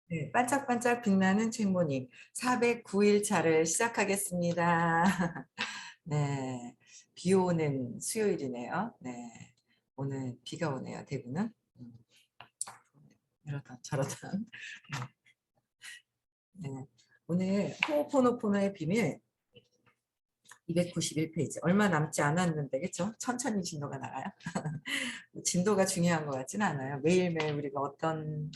네, 반짝반짝 빛나는 책모님 409일차를 시작하겠습니다. 네, 비 오는 수요일이네요. 네, 오늘 비가 오네요. 대구는. 이러다 저러다. 네, 오늘 호오포노포노의 비밀 291페이지 얼마 남지 않았는데 그렇죠? 천천히 진도가 나가요. 진도가 중요한 것 같지는 않아요. 매일매일 우리가 어떤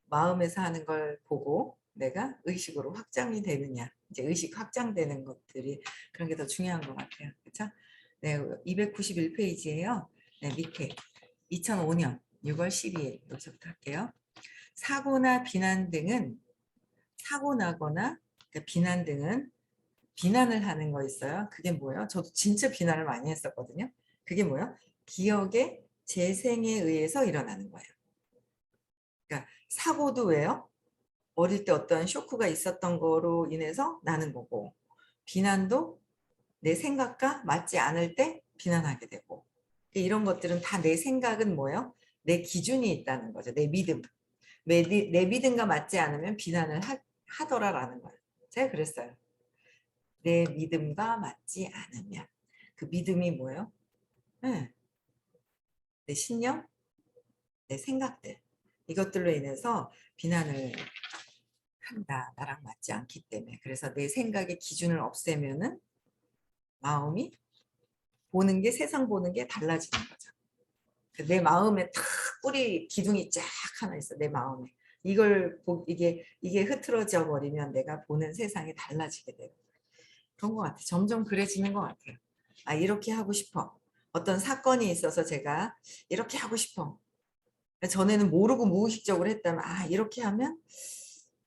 마음에서 하는 걸 보고 내가 의식으로 확장이 되느냐, 이제 의식 확장되는 것들이 그런 게 더 중요한 것 같아요. 그렇죠? 네, 291페이지예요. 네, 밑에 2005년 6월 12일 여기서부터 할게요. 사고나 비난 등은 사고 나거나 그러니까 비난 등은 비난을 하는 거 있어요. 그게 뭐예요? 저도 진짜 비난을 많이 했었거든요. 그게 뭐예요? 기억의 재생에 의해서 일어나는 거예요. 그러니까 사고도 왜요? 어릴 때 어떤 쇼크가 있었던 거로 인해서 나는 거고, 비난도 내 생각과 맞지 않을 때 비난하게 되고, 이런 것들은 다 내 생각은 뭐예요? 내 기준이 있다는 거죠. 내 믿음. 내 믿음과 맞지 않으면 비난을 하더라라는 거예요. 제가 그랬어요. 내 믿음과 맞지 않으면. 그 믿음이 뭐예요? 네, 내 신념, 내 생각들. 이것들로 인해서 비난을 한다. 나랑 맞지 않기 때문에. 그래서 내 생각의 기준을 없애면은 마음이 보는 게 세상 보는 게 달라지는 거죠. 내 마음에 탁 뿌리 기둥이 쫙 하나 있어. 내 마음에. 이게 흐트러져 버리면 내가 보는 세상이 달라지게 돼요. 그런 것 같아요. 점점 그래지는 것 같아요. 아, 이렇게 하고 싶어. 어떤 사건이 있어서 제가 이렇게 하고 싶어. 전에는 모르고 무의식적으로 했다면 아, 이렇게 하면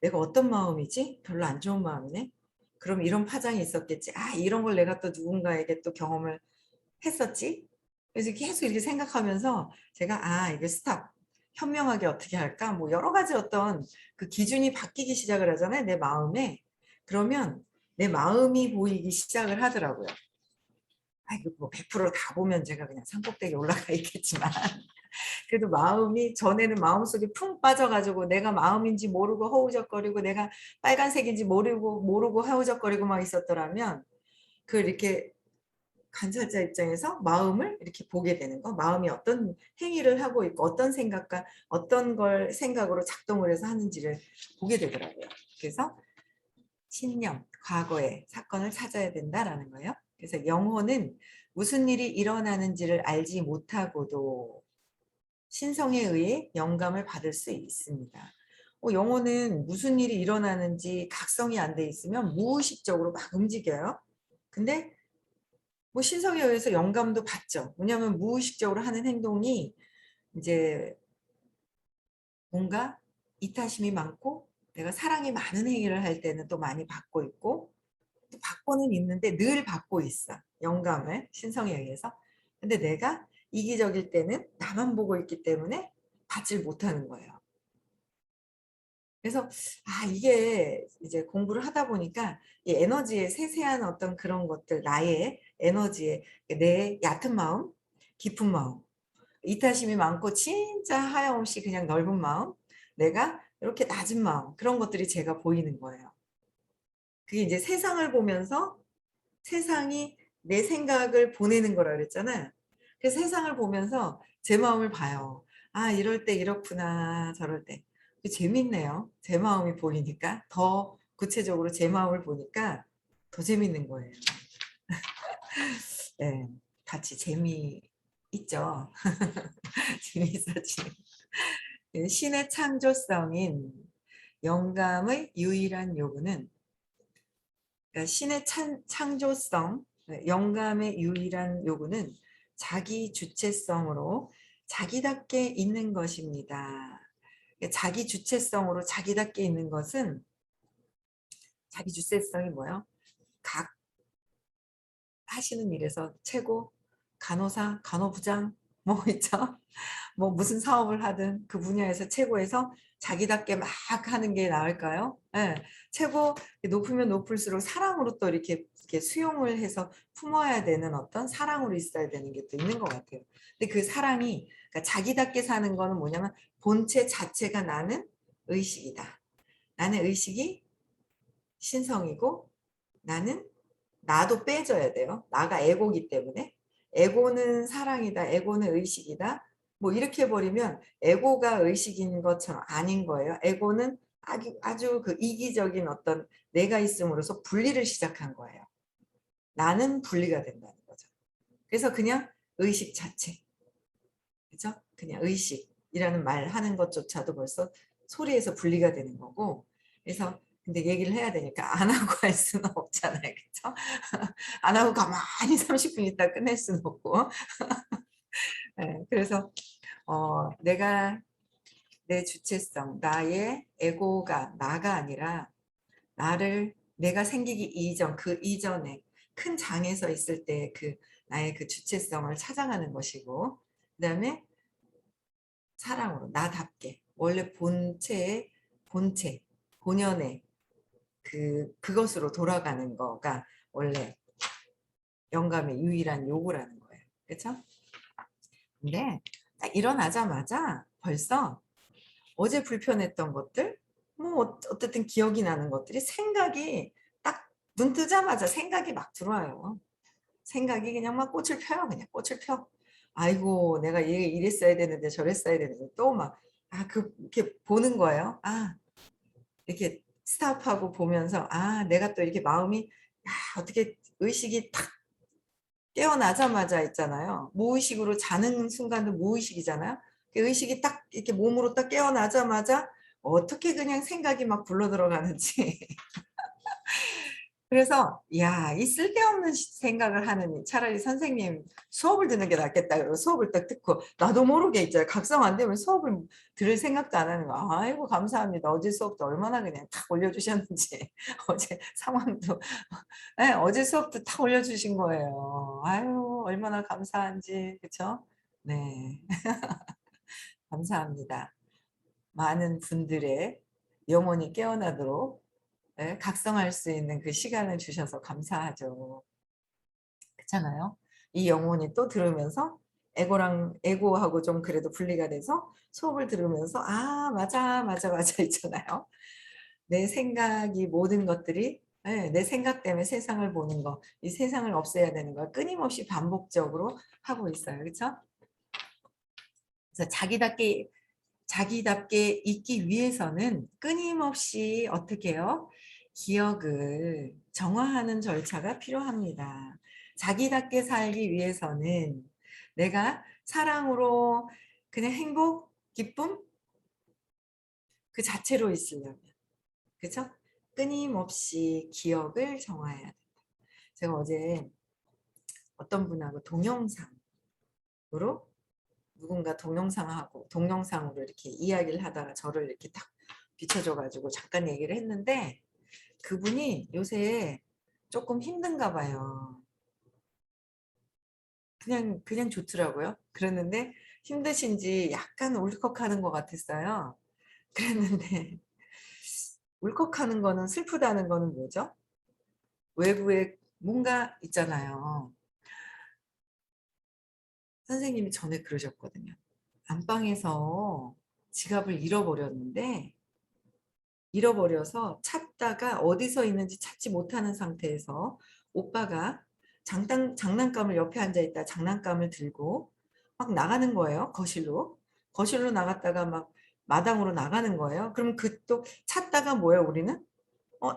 내가 어떤 마음이지? 별로 안 좋은 마음이네. 그럼 이런 파장이 있었겠지. 아, 이런 걸 내가 또 누군가에게 또 경험을 했었지. 그래서 계속 이렇게 생각하면서 제가 아, 이게 스탑. 현명하게 어떻게 할까? 뭐 여러 가지 어떤 그 기준이 바뀌기 시작을 하잖아요. 내 마음에. 그러면 내 마음이 보이기 시작을 하더라고요. 아, 이거 뭐 100%다 보면 제가 그냥 산꼭대기에 올라가 있겠지만 그래도 마음이 전에는 마음속에 푹 빠져가지고 내가 마음인지 모르고 허우적거리고 내가 빨간색인지 모르고 허우적거리고 막 있었더라면 그 이렇게 관찰자 입장에서 마음을 이렇게 보게 되는 거, 마음이 어떤 행위를 하고 있고 어떤 생각과 어떤 걸 생각으로 작동을 해서 하는지를 보게 되더라고요. 그래서 신념, 과거의 사건을 찾아야 된다라는 거예요. 그래서 영혼은 무슨 일이 일어나는지를 알지 못하고도 신성에 의해 영감을 받을 수 있습니다. 영혼은 무슨 일이 일어나는지 각성이 안 돼 있으면 무의식적으로 막 움직여요. 근데 뭐 신성에 의해서 영감도 받죠. 왜냐하면 무의식적으로 하는 행동이 이제 뭔가 이타심이 많고 내가 사랑이 많은 행위를 할 때는 또 많이 받고 있고 또 받고는 있는데 늘 받고 있어. 영감을 신성에 의해서. 근데 내가 이기적일 때는 나만 보고 있기 때문에 받질 못하는 거예요. 그래서 아 이게 이제 공부를 하다 보니까 이 에너지의 세세한 어떤 그런 것들 나의 에너지의 내 얕은 마음, 깊은 마음, 이타심이 많고 진짜 하염없이 그냥 넓은 마음, 내가 이렇게 낮은 마음 그런 것들이 제가 보이는 거예요. 그게 이제 세상을 보면서 세상이 내 생각을 보내는 거라 그랬잖아요. 그래서 세상을 보면서 제 마음을 봐요. 아, 이럴 때 이렇구나, 저럴 때. 재밌네요. 제 마음이 보이니까 더 구체적으로 제 마음을 보니까 더 재밌는 거예요. 네, 같이 재미있죠. 재미있어지는. 신의 창조성인 영감의 유일한 요구는 그러니까 신의 창조성, 영감의 유일한 요구는 자기 주체성으로 자기답게 있는 것입니다. 그러니까 자기 주체성으로 자기답게 있는 것은 자기 주체성이 뭐예요? 각 하시는 일에서 최고, 간호사, 간호부장 뭐 있죠? 뭐 무슨 사업을 하든 그 분야에서 최고에서 자기답게 막 하는 게 나을까요? 예, 최고 높으면 높을수록 사랑으로 또 이렇게 수용을 해서 품어야 되는 어떤 사랑으로 있어야 되는 게 또 있는 것 같아요. 근데 그 사랑이 그러니까 자기답게 사는 거는 뭐냐면 본체 자체가 나는 의식이다. 나는 의식이 신성이고 나는 나도 빼줘야 돼요. 나가 에고기 때문에. 에고는 사랑이다. 에고는 의식이다. 뭐 이렇게 해버리면 에고가 의식인 것처럼 아닌 거예요. 에고는 아주 그 이기적인 어떤 내가 있음으로써 분리를 시작한 거예요. 나는 분리가 된다는 거죠. 그래서 그냥 의식 자체. 그죠? 그냥 의식이라는 말 하는 것조차도 벌써 소리에서 분리가 되는 거고. 그래서 근데 얘기를 해야 되니까 안 하고 할 수는 없잖아요. 그죠? 안 하고 가만히 30분 있다 끝낼 수는 없고. 네, 그래서 내가 내 주체성, 나의 에고가 나가 아니라 나를 내가 생기기 이전, 그 이전에 큰 장에서 있을 때 그 나의 그 주체성을 찾아가는 것이고, 그 다음에 사랑으로 나답게 원래 본체의 본체, 본연의 그것으로 돌아가는 거가 원래 영감의 유일한 요구라는 거예요. 그렇죠? 근데 딱 일어나자마자 벌써 어제 불편했던 것들, 뭐 어쨌든 기억이 나는 것들이 생각이 딱 눈 뜨자마자 생각이 막 들어와요. 생각이 그냥 막 꽃을 펴요. 그냥 꽃을 펴. 아이고 내가 이랬어야 되는데 저랬어야 되는데 또 막 이렇게 보는 거예요. 이렇게 스탑하고 보면서 내가 또 이렇게 마음이 어떻게 의식이 탁 깨어나자마자 있잖아요. 무의식으로 자는 순간도 무의식이잖아요. 그 의식이 딱 이렇게 몸으로 딱 깨어나자마자 어떻게 그냥 생각이 막 굴러 들어가는지. 그래서 이 쓸데없는 생각을 하느니 차라리 선생님 수업을 듣는 게 낫겠다. 그리고 수업을 딱 듣고 나도 모르게 있잖아요. 각성 안 되면 수업을 들을 생각도 안 하는 거. 아이고 감사합니다. 어제 수업도 얼마나 그냥 탁 올려주셨는지. 어제 상황도 네, 어제 수업도 탁 올려주신 거예요. 아유 얼마나 감사한지. 그쵸? 네. 감사합니다. 많은 분들의 영혼이 깨어나도록 각성할 수 있는 그 시간을 주셔서 감사하죠. 그렇잖아요. 이 영혼이 또 들으면서 에고하고 좀 그래도 분리가 돼서 수업을 들으면서 맞아 맞아 맞아 있잖아요. 내 생각이 모든 것들이 내 생각 때문에 세상을 보는 거, 이 세상을 없애야 되는 걸 끊임없이 반복적으로 하고 있어요. 그렇죠? 그래서 자기답게 있기 위해서는 끊임없이 어떻게 해요? 기억을 정화하는 절차가 필요합니다. 자기답게 살기 위해서는 내가 사랑으로 그냥 행복, 기쁨 그 자체로 있으려면 그렇죠? 끊임없이 기억을 정화해야 된다. 제가 어제 어떤 분하고 동영상으로 누군가 동영상으로 이렇게 이야기를 하다가 저를 이렇게 딱 비춰줘 가지고 잠깐 얘기를 했는데 그분이 요새 조금 힘든가 봐요. 그냥 좋더라고요. 그랬는데 힘드신지 약간 울컥하는 것 같았어요. 그랬는데 울컥하는 거는 슬프다는 거는 뭐죠? 외부에 뭔가 있잖아요. 선생님이 전에 그러셨거든요. 안방에서 지갑을 잃어버렸는데 잃어버려서 찾다가 어디서 있는지 찾지 못하는 상태에서 오빠가 장난감을 옆에 앉아있다 장난감을 들고 막 나가는 거예요. 거실로 나갔다가 막 마당으로 나가는 거예요. 그럼 그 또 찾다가 뭐예요 우리는?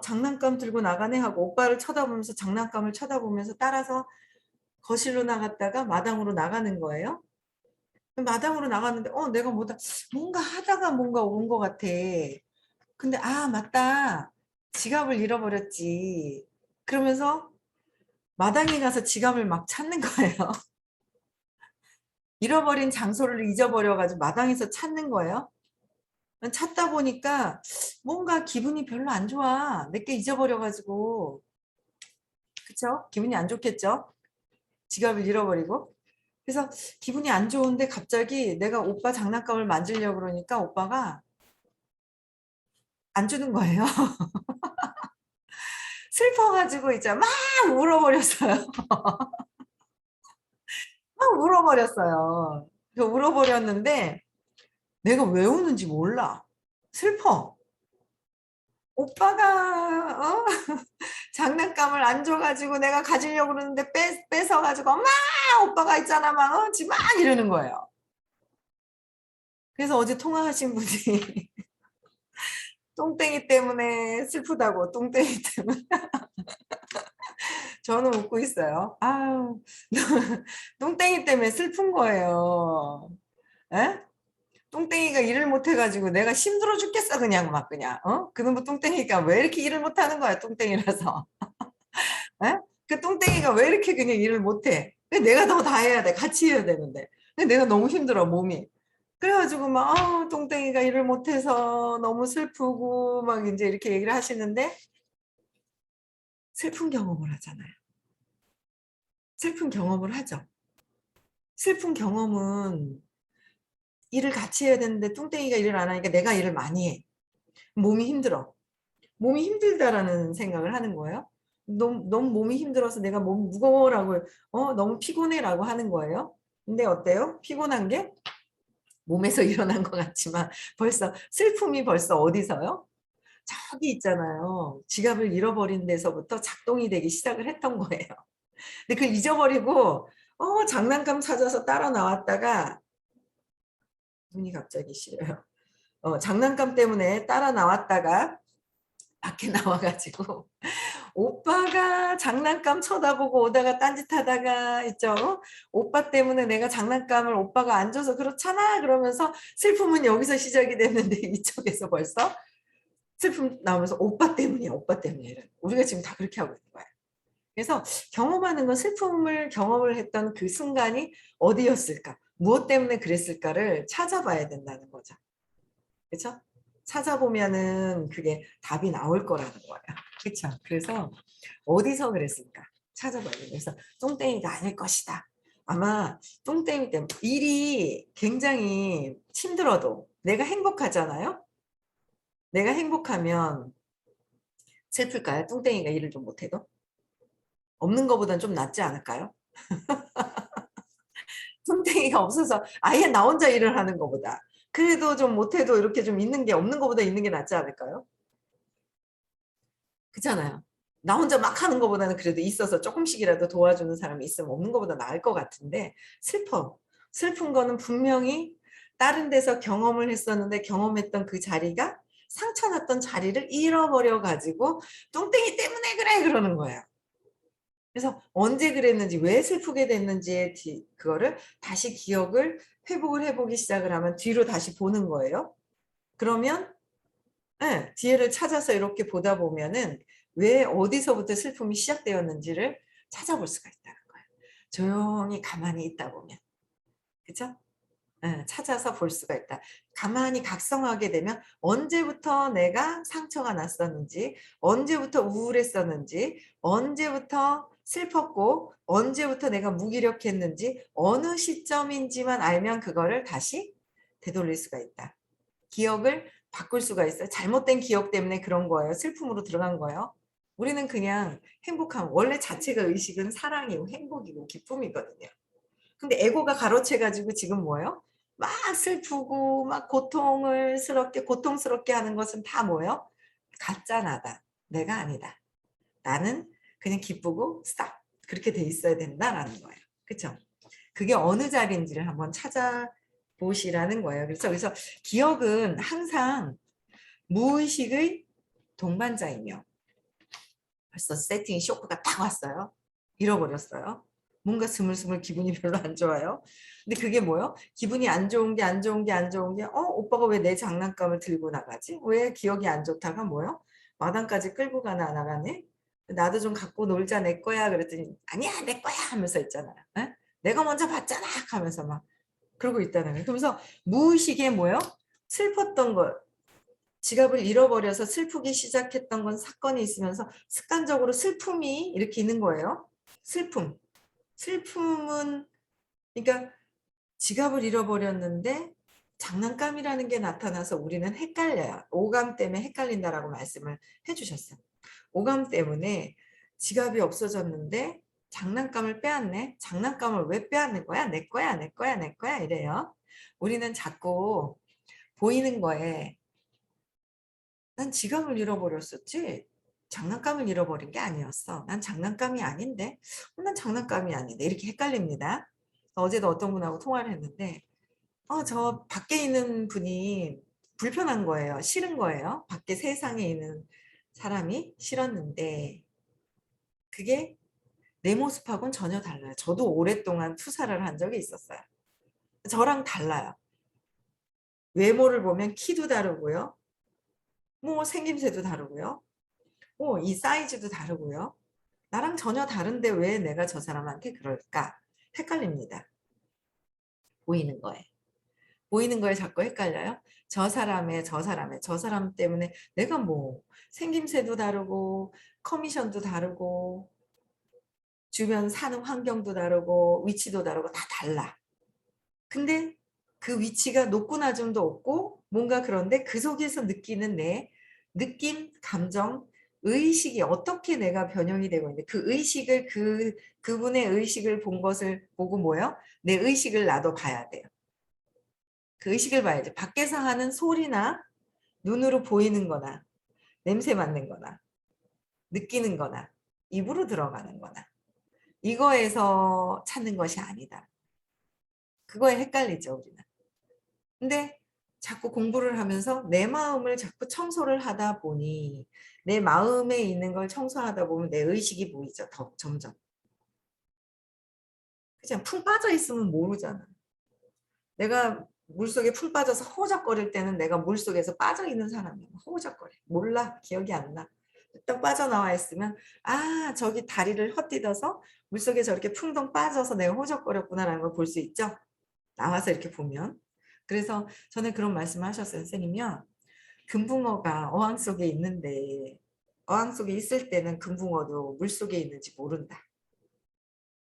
장난감 들고 나가네 하고 오빠를 쳐다보면서 장난감을 쳐다보면서 따라서 거실로 나갔다가 마당으로 나가는 거예요. 마당으로 나갔는데 내가 뭔가 하다가 뭔가 온 것 같아. 근데 맞다. 지갑을 잃어버렸지. 그러면서 마당에 가서 지갑을 막 찾는 거예요. 잃어버린 장소를 잊어버려가지고 마당에서 찾는 거예요. 찾다 보니까 뭔가 기분이 별로 안 좋아. 내게 잊어버려가지고. 그쵸? 기분이 안 좋겠죠? 지갑을 잃어버리고. 그래서 기분이 안 좋은데 갑자기 내가 오빠 장난감을 만지려고 그러니까 오빠가 안 주는 거예요. 슬퍼가지고 이제 막 울어버렸어요. 막 울어버렸어요. 울어버렸는데 내가 왜 우는지 몰라. 슬퍼. 오빠가 장난감을 안 줘가지고 내가 가지려고 그러는데 뺏어가지고 엄마 오빠가 있잖아 막 지마 이러는 거예요. 그래서 어제 통화하신 분이 똥땡이 때문에 슬프다고 똥땡이 때문에 저는 웃고 있어요. 아유 똥땡이 때문에 슬픈 거예요. 에? 똥땡이가 일을 못 해가지고 내가 힘들어 죽겠어 그냥 막 그냥 그놈의 똥땡이가 왜 이렇게 일을 못하는 거야 똥땡이라서 에? 그 똥땡이가 왜 이렇게 그냥 일을 못해 내가 더 다 해야 돼 같이 해야 되는데 근데 내가 너무 힘들어 몸이 그래가지고 막 똥땡이가 일을 못해서 너무 슬프고 막 이제 이렇게 얘기를 하시는데 슬픈 경험을 하잖아요. 슬픈 경험을 하죠. 슬픈 경험은 일을 같이 해야 되는데 뚱땡이가 일을 안 하니까 내가 일을 많이 해. 몸이 힘들어. 몸이 힘들다라는 생각을 하는 거예요. 너무 몸이 힘들어서 내가 몸 무거워라고 너무 피곤해라고 하는 거예요. 근데 어때요? 피곤한 게 몸에서 일어난 것 같지만 벌써 슬픔이 벌써 어디서요? 저기 있잖아요. 지갑을 잃어버린 데서부터 작동이 되기 시작을 했던 거예요. 근데 그걸 잊어버리고 장난감 찾아서 따라 나왔다가 눈이 갑자기 시려요. 장난감 때문에 따라 나왔다가 밖에 나와가지고 오빠가 장난감 쳐다보고 오다가 딴짓하다가 있죠. 오빠 때문에 내가 장난감을 오빠가 안 줘서 그렇잖아 그러면서 슬픔은 여기서 시작이 됐는데 이쪽에서 벌써 슬픔 나오면서 오빠 때문이야 오빠 때문이야 이런. 우리가 지금 다 그렇게 하고 있는 거야. 그래서 경험하는 건 슬픔을 경험을 했던 그 순간이 어디였을까? 무엇 때문에 그랬을까를 찾아봐야 된다는 거죠. 그렇죠? 찾아보면은 그게 답이 나올 거라는 거예요. 그렇죠? 그래서 어디서 그랬을까? 찾아봐야 돼요. 그래서 똥땡이가 아닐 것이다. 아마 똥땡이 때문에 일이 굉장히 힘들어도 내가 행복하잖아요. 내가 행복하면 슬플까요? 똥땡이가 일을 좀 못해도? 없는 것보다는 좀 낫지 않을까요? 뚱땡이가 없어서 아예 나 혼자 일을 하는 것보다 그래도 좀 못해도 이렇게 좀 있는 게 없는 것보다 있는 게 낫지 않을까요? 그렇잖아요. 나 혼자 막 하는 것보다는 그래도 있어서 조금씩이라도 도와주는 사람이 있으면 없는 것보다 나을 것 같은데 슬퍼. 슬픈 거는 분명히 다른 데서 경험을 했었는데 경험했던 그 자리가 상처났던 자리를 잃어버려 가지고 뚱땡이 때문에 그래 그러는 거예요. 그래서 언제 그랬는지 왜 슬프게 됐는지에 그거를 다시 기억을 회복을 해보기 시작을 하면 뒤로 다시 보는 거예요. 그러면 뒤에를 찾아서 이렇게 보다 보면은 왜 어디서부터 슬픔이 시작되었는지를 찾아볼 수가 있다는 거예요. 조용히 가만히 있다 보면. 그죠? 찾아서 볼 수가 있다. 가만히 각성하게 되면 언제부터 내가 상처가 났었는지, 언제부터 우울했었는지, 언제부터 슬펐고, 언제부터 내가 무기력했는지, 어느 시점인지만 알면 그거를 다시 되돌릴 수가 있다. 기억을 바꿀 수가 있어요. 잘못된 기억 때문에 그런 거예요. 슬픔으로 들어간 거예요. 우리는 그냥 행복함, 원래 자체가 의식은 사랑이고 행복이고 기쁨이거든요. 근데 에고가 가로채가지고 지금 뭐예요? 막 슬프고 막 고통스럽게 하는 것은 다 뭐예요? 가짜 나다. 내가 아니다. 나는 그냥 기쁘고 스탑. 그렇게 돼 있어야 된다라는 거예요. 그렇죠? 그게 어느 자리인지를 한번 찾아보시라는 거예요. 그래서 기억은 항상 무의식의 동반자이며 벌써 세팅 쇼크가 딱 왔어요. 잃어버렸어요. 뭔가 스물스물 기분이 별로 안 좋아요. 근데 그게 뭐요? 기분이 안 좋은 게 안 좋은 게 안 좋은 게 오빠가 왜 내 장난감을 들고 나가지? 왜 기억이 안 좋다가 뭐요? 마당까지 끌고 나가네? 나도 좀 갖고 놀자 내 거야 그랬더니 아니야 내 거야 하면서 있잖아요. 에? 내가 먼저 봤잖아 하면서 막 그러고 있다는 거예요. 그러면서 무의식에 뭐요? 슬펐던 것 지갑을 잃어버려서 슬프기 시작했던 건 사건이 있으면서 습관적으로 슬픔이 이렇게 있는 거예요. 슬픔. 슬픔은 그러니까 지갑을 잃어버렸는데 장난감이라는 게 나타나서 우리는 헷갈려요. 오감 때문에 헷갈린다라고 말씀을 해주셨어요. 오감 때문에 지갑이 없어졌는데 장난감을 빼앗네. 장난감을 왜 빼앗는 거야? 내 거야, 내 거야, 내 거야 이래요. 우리는 자꾸 보이는 거에 난 지갑을 잃어버렸었지 장난감을 잃어버린 게 아니었어. 난 장난감이 아닌데 난 장난감이 아닌데 이렇게 헷갈립니다. 어제도 어떤 분하고 통화를 했는데 저 밖에 있는 분이 불편한 거예요. 싫은 거예요. 밖에 세상에 있는 사람이 싫었는데 그게 내 모습하고는 전혀 달라요. 저도 오랫동안 투사를 한 적이 있었어요. 저랑 달라요. 외모를 보면 키도 다르고요. 뭐 생김새도 다르고요. 이 사이즈도 다르고요. 나랑 전혀 다른데 왜 내가 저 사람한테 그럴까? 헷갈립니다. 보이는 거에. 보이는 거에 자꾸 헷갈려요. 저 사람 때문에 내가 뭐 생김새도 다르고 커미션도 다르고 주변 사는 환경도 다르고 위치도 다르고 다 달라. 근데 그 위치가 높고 낮음도 없고 뭔가 그런데 그 속에서 느끼는 내 느낌, 감정, 의식이 어떻게 내가 변형이 되고 있는데 그 의식을 그분의 의식을 본 것을 보고 뭐요? 내 의식을 나도 봐야 돼요. 그 의식을 봐야지. 밖에서 하는 소리나 눈으로 보이는 거나 냄새 맡는 거나 느끼는 거나 입으로 들어가는 거나 이거에서 찾는 것이 아니다. 그거에 헷갈리죠, 우리는. 근데 자꾸 공부를 하면서 내 마음을 자꾸 청소를 하다 보니 내 마음에 있는 걸 청소하다 보면 내 의식이 보이죠. 더 점점. 그냥 푹 빠져 있으면 모르잖아. 내가 물속에 푹 빠져서 호적거릴 때는 내가 물속에서 빠져 있는 사람이야. 호적거려. 몰라. 기억이 안 나. 딱 빠져나와 있으면 저기 다리를 헛디뎌서 물속에 저렇게 풍덩 빠져서 내가 호적거렸구나라는 걸 볼 수 있죠. 나와서 이렇게 보면. 그래서 전에 그런 말씀을 하셨어요. 선생님이요. 금붕어가 어항 속에 있는데 어항 속에 있을 때는 금붕어도 물속에 있는지 모른다.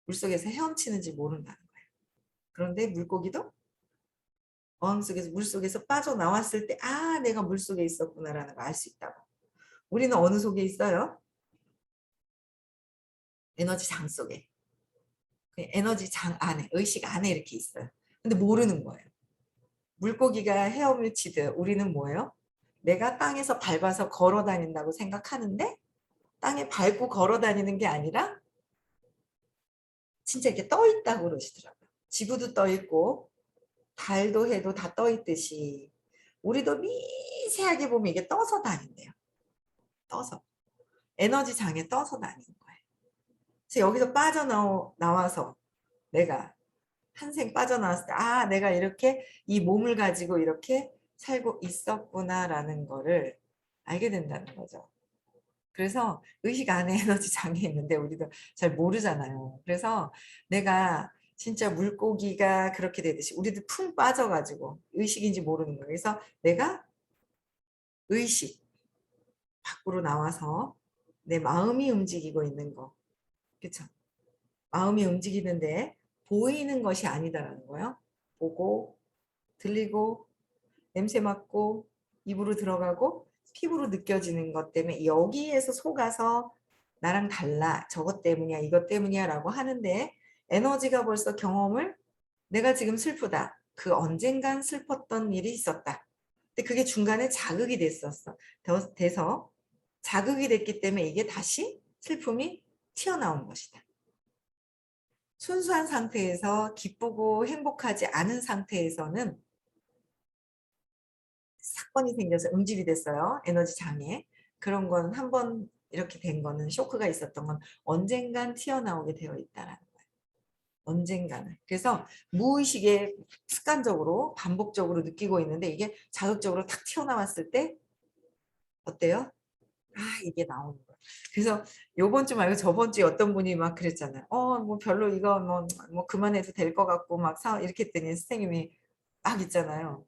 물속에서 헤엄치는지 모른다는 거예요. 그런데 물고기도 어항 속에서 물속에서 빠져나왔을 때 내가 물속에 있었구나라는 걸 알 수 있다고. 우리는 어느 속에 있어요? 에너지 장 속에. 에너지 장 안에, 의식 안에 이렇게 있어요. 근데 모르는 거예요. 물고기가 헤엄을 치듯 우리는 뭐예요? 내가 땅에서 밟아서 걸어 다닌다고 생각하는데 땅에 밟고 걸어 다니는 게 아니라 진짜 이렇게 떠 있다고 그러시더라고요. 지구도 떠 있고 달도 해도 다 떠 있듯이 우리도 미세하게 보면 이게 떠서 다닌대요. 떠서. 에너지 장에 떠서 다니는 거예요. 그래서 여기서 빠져나와서 내가 한생 빠져나왔을 때 내가 이렇게 이 몸을 가지고 이렇게 살고 있었구나라는 거를 알게 된다는 거죠. 그래서 의식 안에 에너지 장애 있는데 우리도 잘 모르잖아요. 그래서 내가 진짜 물고기가 그렇게 되듯이 우리도 푹 빠져가지고 의식인지 모르는 거예요. 그래서 내가 의식 밖으로 나와서 내 마음이 움직이고 있는 거. 그렇죠? 마음이 움직이는데 보이는 것이 아니다라는 거예요. 보고 들리고 냄새 맡고 입으로 들어가고 피부로 느껴지는 것 때문에 여기에서 속아서 나랑 달라 저것 때문이야 이것 때문이야 라고 하는데 에너지가 벌써 경험을 내가 지금 슬프다 그 언젠간 슬펐던 일이 있었다 근데 그게 중간에 자극이 됐었어 돼서 자극이 됐기 때문에 이게 다시 슬픔이 튀어나온 것이다 순수한 상태에서 기쁘고 행복하지 않은 상태에서는 사건이 생겨서 응집이 됐어요. 에너지 장애. 그런 건 한 번 이렇게 된 거는 쇼크가 있었던 건 언젠간 튀어나오게 되어 있다라는 거예요. 언젠가는. 그래서 무의식에 습관적으로 반복적으로 느끼고 있는데 이게 자극적으로 탁 튀어나왔을 때 어때요? 이게 나오는 거예요. 그래서 요번 주 말고 저번 주에 어떤 분이 막 그랬잖아요. 뭐 별로 이거 뭐 그만해도 될 것 같고 막 이렇게 했더니 선생님이 막 있잖아요.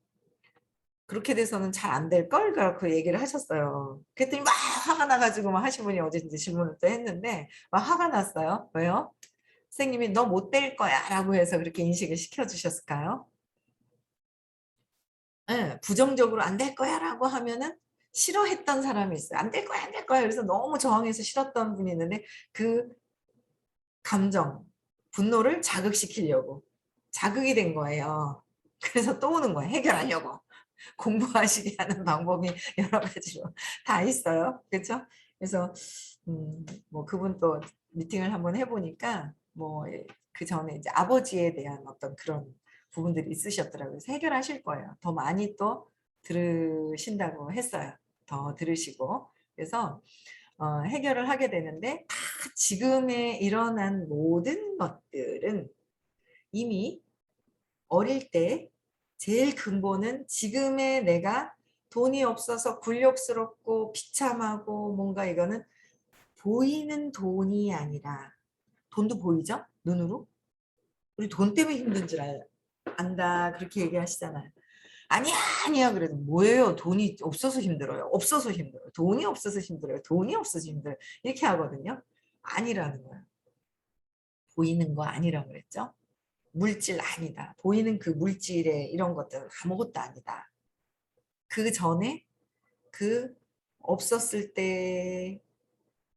그렇게 돼서는 잘 안 될걸? 그 얘기를 하셨어요. 그랬더니 막 화가 나가지고 막 하신 분이 어제 이제 질문을 또 했는데 막 화가 났어요. 왜요? 선생님이 너 못 될 거야 라고 해서 그렇게 인식을 시켜주셨을까요? 네, 부정적으로 안 될 거야 라고 하면은 싫어했던 사람이 있어요. 안 될 거야, 안 될 거야. 그래서 너무 저항해서 싫었던 분이 있는데 그 감정, 분노를 자극시키려고 자극이 된 거예요. 그래서 또 오는 거예요. 해결하려고. 공부하시게 하는 방법이 여러 가지로 다 있어요. 그렇죠? 그래서 뭐 그분 또 미팅을 한번 해보니까 뭐 그 전에 이제 아버지에 대한 어떤 그런 부분들이 있으셨더라고요. 그래서 해결하실 거예요. 더 많이 또 들으신다고 했어요. 더 들으시고. 그래서 해결을 하게 되는데 다 지금에 일어난 모든 것들은 이미 어릴 때 제일 근본은 지금의 내가 돈이 없어서 굴욕스럽고 비참하고 뭔가 이거는 보이는 돈이 아니라 돈도 보이죠? 눈으로? 우리 돈 때문에 힘든 줄 안다 그렇게 얘기하시잖아요. 아니야 아니야 그래도 뭐예요? 돈이 없어서 힘들어요. 없어서 힘들어요. 돈이 없어서 힘들어요. 돈이 없어서 힘들어요. 이렇게 하거든요. 아니라는 거예요. 보이는 거 아니라고 그랬죠? 물질 아니다. 보이는 그 물질의 이런 것들은 아무것도 아니다. 그 전에 그 없었을 때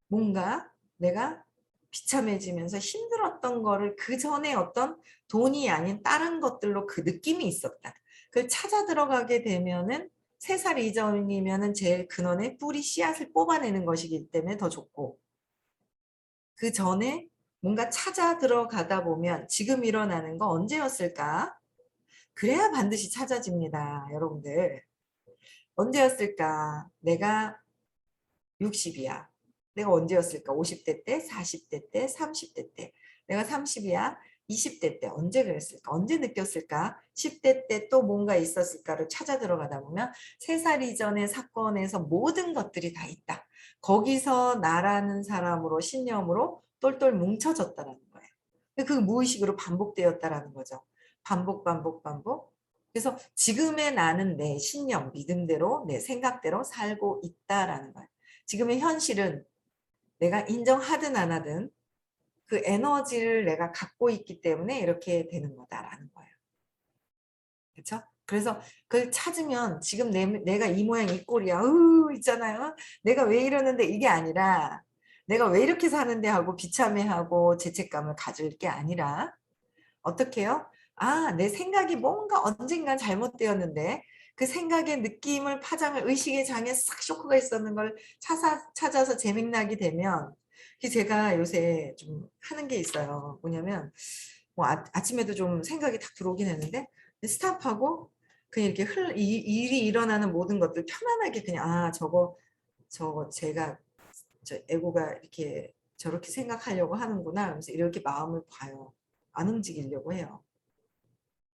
뭔가 내가 비참해지면서 힘들었던 거를 그 전에 어떤 돈이 아닌 다른 것들로 그 느낌이 있었다. 그걸 찾아 들어가게 되면은 3살 이전이면은 제일 근원의 뿌리 씨앗을 뽑아내는 것이기 때문에 더 좋고 그 전에 뭔가 찾아 들어가다 보면 지금 일어나는 거 언제였을까? 그래야 반드시 찾아집니다. 여러분들. 언제였을까? 내가 60이야. 내가 언제였을까? 50대 때, 40대 때, 30대 때. 내가 30이야. 20대 때 언제 그랬을까? 언제 느꼈을까? 10대 때 또 뭔가 있었을까를 찾아 들어가다 보면 3살 이전의 사건에서 모든 것들이 다 있다. 거기서 나라는 사람으로 신념으로 똘똘 뭉쳐졌다는 거예요. 그 무의식으로 반복되었다라는 거죠. 반복, 반복, 반복. 그래서 지금의 나는 내 신념, 믿음대로, 내 생각대로 살고 있다라는 거예요. 지금의 현실은 내가 인정하든 안 하든 그 에너지를 내가 갖고 있기 때문에 이렇게 되는 거다라는 거예요. 그렇죠? 그래서 그걸 찾으면 지금 내가 이 모양 이 꼴이야. 있잖아요. 내가 왜 이러는데 이게 아니라 내가 왜 이렇게 사는데 하고 비참해하고 죄책감을 가질 게 아니라 어떻게 해요? 아, 내 생각이 뭔가 언젠간 잘못되었는데 그 생각의 느낌을 파장을 의식의 장에 싹 쇼크가 있었는 걸 찾아서 재밌나게 되면 제가 요새 좀 하는 게 있어요. 뭐냐면 뭐 아침에도 좀 생각이 딱 들어오긴 했는데 스탑하고 그냥 이렇게 일이 일어나는 모든 것들 편안하게 그냥 저거 제가 저 에고가 이렇게 저렇게 생각하려고 하는구나 하면서 이렇게 마음을 봐요. 안 움직이려고 해요.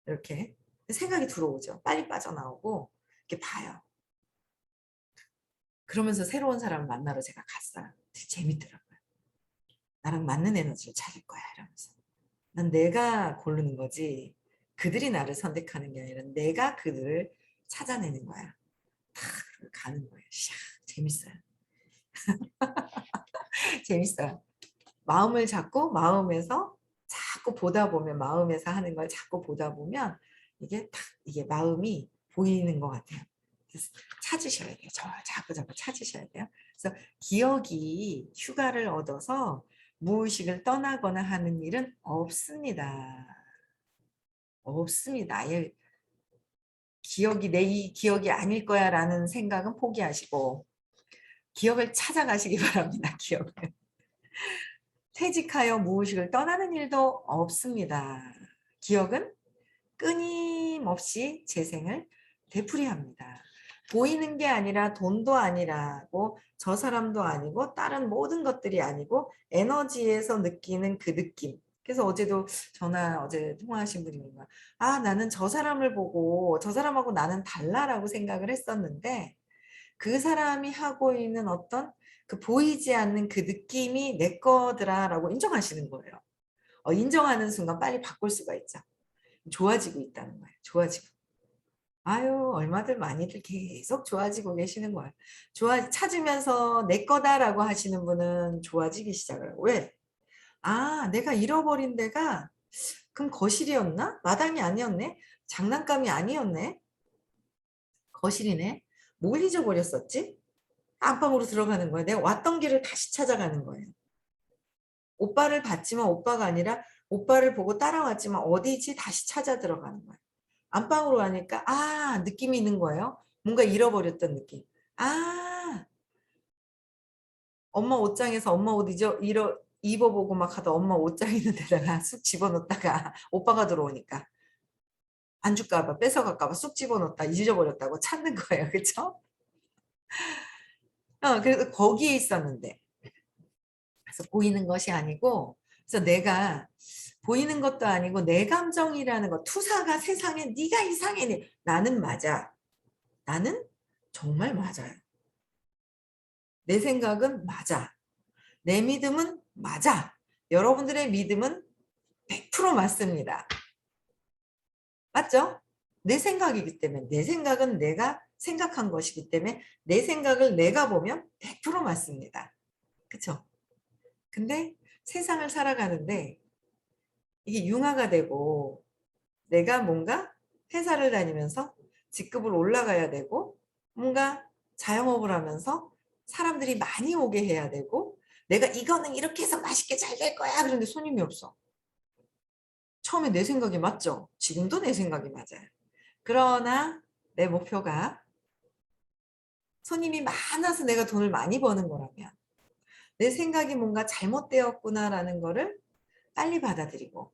이렇게 생각이 들어오죠. 빨리 빠져나오고 이렇게 봐요. 그러면서 새로운 사람을 만나러 제가 갔어요. 되게 재밌더라고요. 나랑 맞는 에너지를 찾을 거야 이러면서. 난 내가 고르는 거지 그들이 나를 선택하는 게 아니라 내가 그들을 찾아내는 거야. 다 가는 거예요. 샤, 재밌어요. 재밌어요. 마음을 잡고 마음에서 자꾸 보다 보면 마음에서 하는 걸 자꾸 보다 보면 이게 마음이 보이는 것 같아요. 그래서 찾으셔야 돼요. 자꾸 찾으셔야 돼요. 그래서 기억이 휴가를 얻어서 무의식을 떠나거나 하는 일은 없습니다. 없습니다. 아예 기억이 내 이 기억이 아닐 거야라는 생각은 포기하시고 기억을 찾아가시기 바랍니다. 기억을. 퇴직하여 무의식을 떠나는 일도 없습니다. 기억은 끊임없이 재생을 되풀이합니다. 보이는 게 아니라 돈도 아니라고 저 사람도 아니고 다른 모든 것들이 아니고 에너지에서 느끼는 그 느낌. 그래서 어제도 어제 통화하신 분이 나는 저 사람을 보고 저 사람하고 나는 달라라고 생각을 했었는데 그 사람이 하고 있는 어떤 그 보이지 않는 그 느낌이 내 거더라라고 인정하시는 거예요. 인정하는 순간 빨리 바꿀 수가 있죠. 좋아지고 있다는 거예요. 좋아지고. 아유, 얼마들 많이들 계속 좋아지고 계시는 거예요. 찾으면서 내 거다라고 하시는 분은 좋아지기 시작을. 왜? 아, 내가 잃어버린 데가 그럼 거실이었나? 마당이 아니었네? 장난감이 아니었네? 거실이네? 뭘 잊어버렸었지? 안방으로 들어가는 거예요. 내가 왔던 길을 다시 찾아가는 거예요. 오빠를 봤지만 오빠가 아니라 오빠를 보고 따라왔지만 어디지? 다시 찾아 들어가는 거야. 안방으로 가니까 느낌이 있는 거예요. 뭔가 잃어버렸던 느낌. 엄마 옷장에서 엄마 옷 입어보고 막 하다 엄마 옷장 있는 데다가 쑥 집어넣다가 오빠가 들어오니까 안 줄까봐 뺏어갈까봐 쑥 집어넣다 잊어버렸다고 찾는 거예요. 그쵸? 그래서 거기에 있었는데 그래서 보이는 것이 아니고 그래서 내가 보이는 것도 아니고 내 감정이라는 거 투사가 세상에 네가 이상해 나는 맞아. 나는 정말 맞아요. 내 생각은 맞아. 내 믿음은 맞아. 여러분들의 믿음은 100% 맞습니다. 맞죠? 내 생각이기 때문에 내 생각은 내가 생각한 것이기 때문에 내 생각을 내가 보면 100% 맞습니다. 그쵸? 근데 세상을 살아가는데 이게 융화가 되고 내가 뭔가 회사를 다니면서 직급을 올라가야 되고 뭔가 자영업을 하면서 사람들이 많이 오게 해야 되고 내가 이거는 이렇게 해서 맛있게 잘 될 거야. 그런데 손님이 없어. 처음에 내 생각이 맞죠? 지금도 내 생각이 맞아요. 그러나 내 목표가 손님이 많아서 내가 돈을 많이 버는 거라면 내 생각이 뭔가 잘못되었구나라는 거를 빨리 받아들이고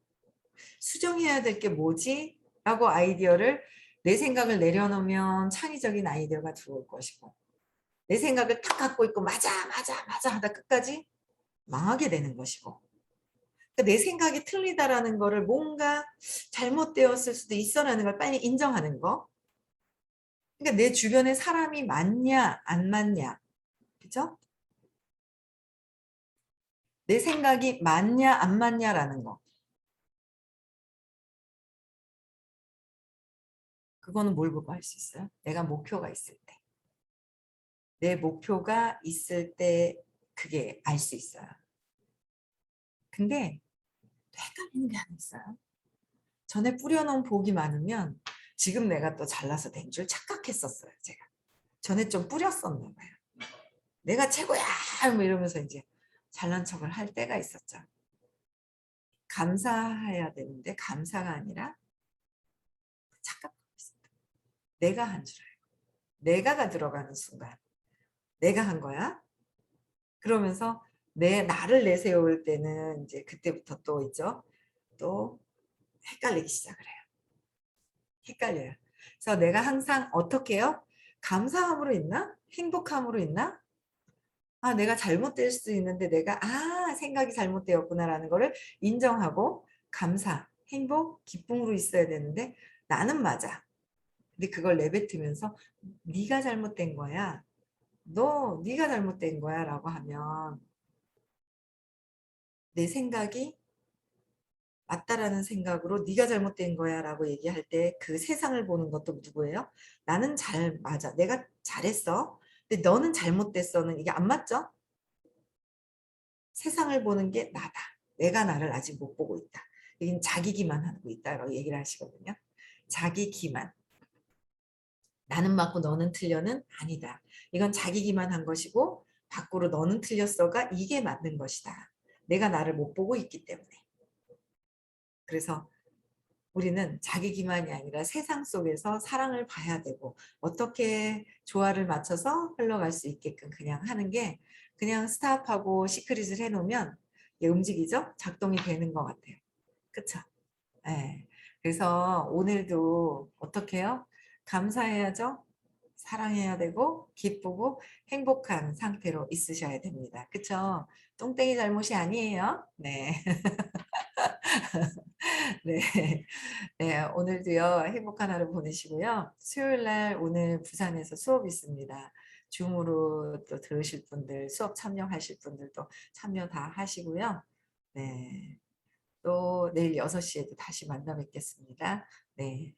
수정해야 될 게 뭐지? 라고 아이디어를 내 생각을 내려놓으면 창의적인 아이디어가 들어올 것이고 내 생각을 딱 갖고 있고 맞아 맞아 맞아 하다 끝까지 망하게 되는 것이고 그러니까 내 생각이 틀리다라는 거를 뭔가 잘못되었을 수도 있어라는 걸 빨리 인정하는 거 그러니까 내 주변에 사람이 맞냐 안 맞냐 그죠? 내 생각이 맞냐 안 맞냐라는 거 그거는 뭘 보고 할 수 있어요? 내가 목표가 있을 때 내 목표가 있을 때 그게 알 수 있어요. 근데 헷갈리는 게 하나 있어요. 전에 뿌려놓은 복이 많으면 지금 내가 또 잘나서 된 줄 착각했었어요. 제가 전에 좀 뿌렸었나 봐요. 내가 최고야 뭐 이러면서 이제 잘난 척을 할 때가 있었죠. 감사해야 되는데 감사가 아니라 착각하고 있었다. 내가 한 줄 알고 내가가 들어가는 순간 내가 한 거야. 그러면서 내 나를 내세울 때는 이제 그때부터 또 있죠. 또 헷갈리기 시작을 해요. 헷갈려요. 그래서 내가 항상 어떻게 해요? 감사함으로 있나? 행복함으로 있나? 내가 잘못될 수도 있는데 내가 생각이 잘못되었구나라는 거를 인정하고 감사, 행복, 기쁨으로 있어야 되는데 나는 맞아. 근데 그걸 내뱉으면서 네가 잘못된 거야. 네가 잘못된 거야 라고 하면 내 생각이 맞다라는 생각으로 네가 잘못된 거야 라고 얘기할 때 그 세상을 보는 것도 누구예요? 나는 잘 맞아. 내가 잘했어. 근데 너는 잘못됐어는 이게 안 맞죠? 세상을 보는 게 나다. 내가 나를 아직 못 보고 있다. 여긴 자기 기만하고 있다라고 얘기를 하시거든요. 자기 기만. 나는 맞고 너는 틀려는 아니다. 이건 자기 기만한 것이고 밖으로 너는 틀렸어가 이게 맞는 것이다. 내가 나를 못 보고 있기 때문에. 그래서 우리는 자기 기만이 아니라 세상 속에서 사랑을 봐야 되고 어떻게 조화를 맞춰서 흘러갈 수 있게끔 그냥 하는 게 그냥 스탑하고 시크릿을 해놓으면 움직이죠? 작동이 되는 것 같아요. 그쵸? 네. 그래서 오늘도 어떻게 해요? 감사해야죠? 사랑해야 되고 기쁘고 행복한 상태로 있으셔야 됩니다. 그쵸? 똥땡이 잘못이 아니에요. 네. 네. 네, 오늘도요, 행복한 하루 보내시고요. 수요일 날 오늘 부산에서 수업이 있습니다. 줌으로 또 들으실 분들, 수업 참여하실 분들도 참여 다 하시고요. 네. 또 내일 6시에도 다시 만나 뵙겠습니다. 네.